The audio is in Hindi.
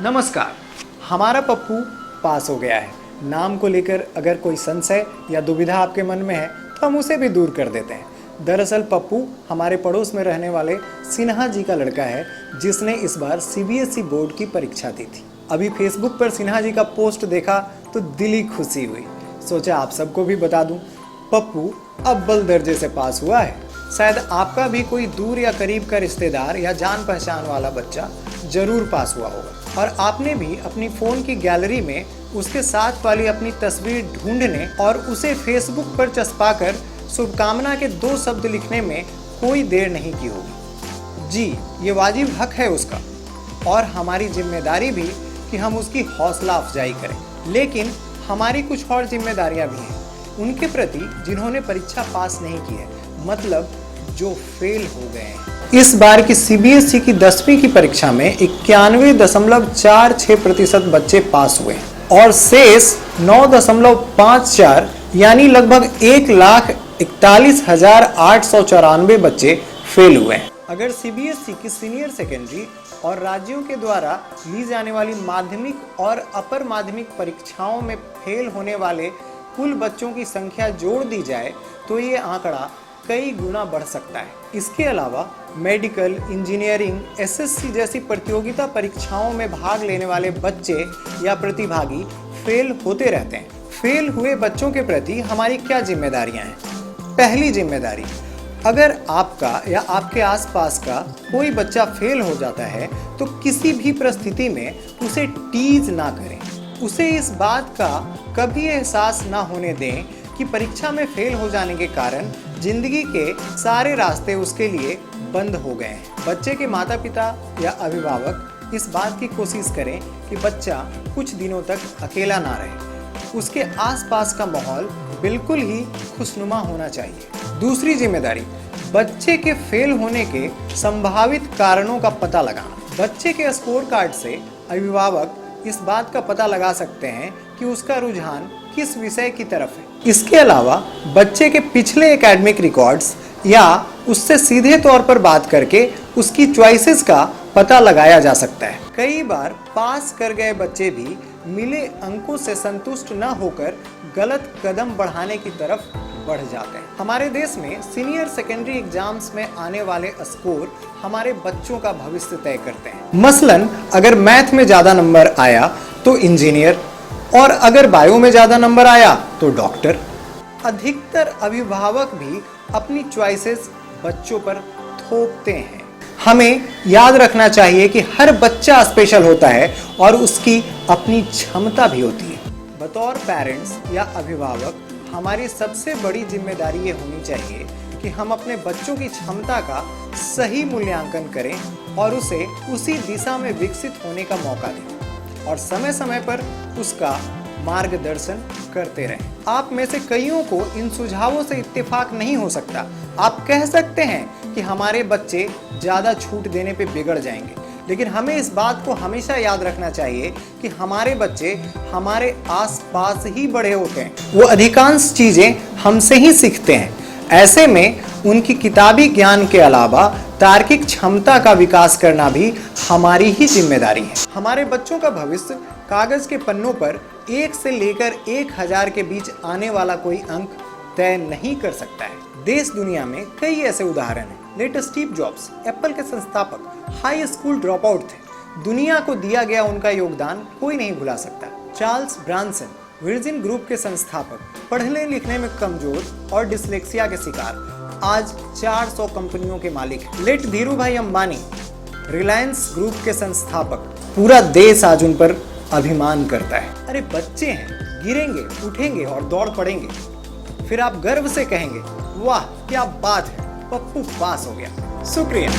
नमस्कार। हमारा पप्पू पास हो गया है। नाम को लेकर अगर कोई संशय या दुविधा आपके मन में है तो हम उसे भी दूर कर देते हैं। दरअसल पप्पू हमारे पड़ोस में रहने वाले सिन्हा जी का लड़का है, जिसने इस बार सीबीएसई बोर्ड की परीक्षा दी थी। अभी फेसबुक पर सिन्हा जी का पोस्ट देखा तो दिल ही खुशी हुई। सोचा आप सबको भी बता दूं, पप्पू अव्वल दर्जे से पास हुआ है। शायद आपका भी कोई दूर या करीब का रिश्तेदार या जान पहचान वाला बच्चा जरूर पास हुआ होगा और आपने भी अपनी फ़ोन की गैलरी में उसके साथ वाली अपनी तस्वीर ढूंढने और उसे फेसबुक पर चस्पाकर शुभकामना के 2 शब्द लिखने में कोई देर नहीं की होगी। जी, ये वाजिब हक है उसका और हमारी जिम्मेदारी भी कि हम उसकी हौसला अफजाई करें। लेकिन हमारी कुछ और जिम्मेदारियां भी हैं उनके प्रति जिन्होंने परीक्षा पास नहीं की है, मतलब जो फेल हो गए हैं। इस बार की सीबीएसई की 10वीं की परीक्षा में 91.46% बच्चे पास हुए और शेष 9.54 यानी लगभग 1,41,894 बच्चे फेल हुए हैं। अगर सीबीएसई की सीनियर सेकेंडरी और राज्यों के द्वारा ली जाने वाली माध्यमिक और अपर माध्यमिक परीक्षाओं में फेल होने वाले कुल बच्चों की संख्या जोड़ दी जाए तो ये आंकड़ा कई गुना बढ़ सकता है। इसके अलावा मेडिकल, इंजीनियरिंग, एसएससी जैसी प्रतियोगिता परीक्षाओं में भाग लेने वाले बच्चे या प्रतिभागी फेल होते रहते हैं। फेल हुए बच्चों के प्रति हमारी क्या जिम्मेदारियां हैं? पहली जिम्मेदारी, अगर आपका या आपके आसपास का कोई बच्चा फेल हो जाता है तो किसी भी परिस्थिति में उसे टीज ना करें। उसे इस बात का कभी एहसास ना होने दें कि परीक्षा में फेल हो जाने के कारण जिंदगी के सारे रास्ते उसके लिए बंद हो गए हैं। बच्चे के माता पिता या अभिभावक इस बात की कोशिश करें कि बच्चा कुछ दिनों तक अकेला ना रहे। उसके आसपास का माहौल बिल्कुल ही खुशनुमा होना चाहिए। दूसरी जिम्मेदारी, बच्चे के फेल होने के संभावित कारणों का पता लगाना। बच्चे के स्कोर कार्ड से अभिभावक इस बात का पता लगा सकते हैं कि उसका रुझान किस विषय की तरफ है। इसके अलावा बच्चे के पिछले एकेडमिक रिकॉर्ड्स या उससे सीधे तौर पर बात करके उसकी चॉइसेस का पता लगाया जा सकता है। कई बार पास कर गए बच्चे भी मिले अंकों से संतुष्ट न होकर गलत कदम बढ़ाने की तरफ बढ़ जाते हैं। हमारे देश में सीनियर सेकेंडरी एग्जाम्स में आने वाले स्कोर हमारे बच्चों का भविष्य तय करते हैं। मसलन अगर मैथ में ज्यादा नंबर आया तो इंजीनियर और अगर बायो में ज्यादा नंबर आया तो डॉक्टर। अधिकतर अभिभावक भी अपनी चॉइसेस बच्चों पर थोपते हैं। हमें याद रखना चाहिए कि हर बच्चा स्पेशल होता है और उसकी अपनी क्षमता भी होती है। बतौर पेरेंट्स या अभिभावक हमारी सबसे बड़ी जिम्मेदारी ये होनी चाहिए कि हम अपने बच्चों की क्षमता का सही मूल्यांकन करें और उसे उसी दिशा में विकसित होने का मौका दें और समय समय पर उसका मार्गदर्शन करते रहें। आप में से कईयों को इन सुझावों से इत्तेफाक नहीं हो सकता। आप कह सकते हैं कि हमारे बच्चे ज़्यादा छूट देने पे बिगड़ जाएंगे, लेकिन हमें इस बात को हमेशा याद रखना चाहिए कि हमारे बच्चे हमारे आसपास ही बड़े होते हैं। वो अधिकांश चीज़ें हमसे ही सीखते हैं। ऐसे में उनकी किताबी ज्ञान के अलावा तार्किक क्षमता का विकास करना भी हमारी ही जिम्मेदारी है। हमारे बच्चों का भविष्य कागज के पन्नों पर 1 से लेकर 1000 के बीच आने वाला कोई अंक तय नहीं कर सकता है। देश दुनिया में कई ऐसे उदाहरण हैं। लेट स्टीव जॉब्स एप्पल के संस्थापक हाई स्कूल ड्रॉप आउट थे। दुनिया को दिया गया उनका योगदान कोई नहीं भुला सकता। चार्ल्स ब्रांसन वर्जिन ग्रुप के संस्थापक, पढ़ने लिखने में कमजोर और डिसलेक्सिया के शिकार, आज 400 कंपनियों के मालिक। लेट धीरूभाई अंबानी रिलायंस ग्रुप के संस्थापक, पूरा देश आज उन पर अभिमान करता है। अरे बच्चे हैं, गिरेंगे, उठेंगे और दौड़ पड़ेंगे, फिर आप गर्व से कहेंगे वाह क्या बात है, पप्पू पास हो गया। शुक्रिया।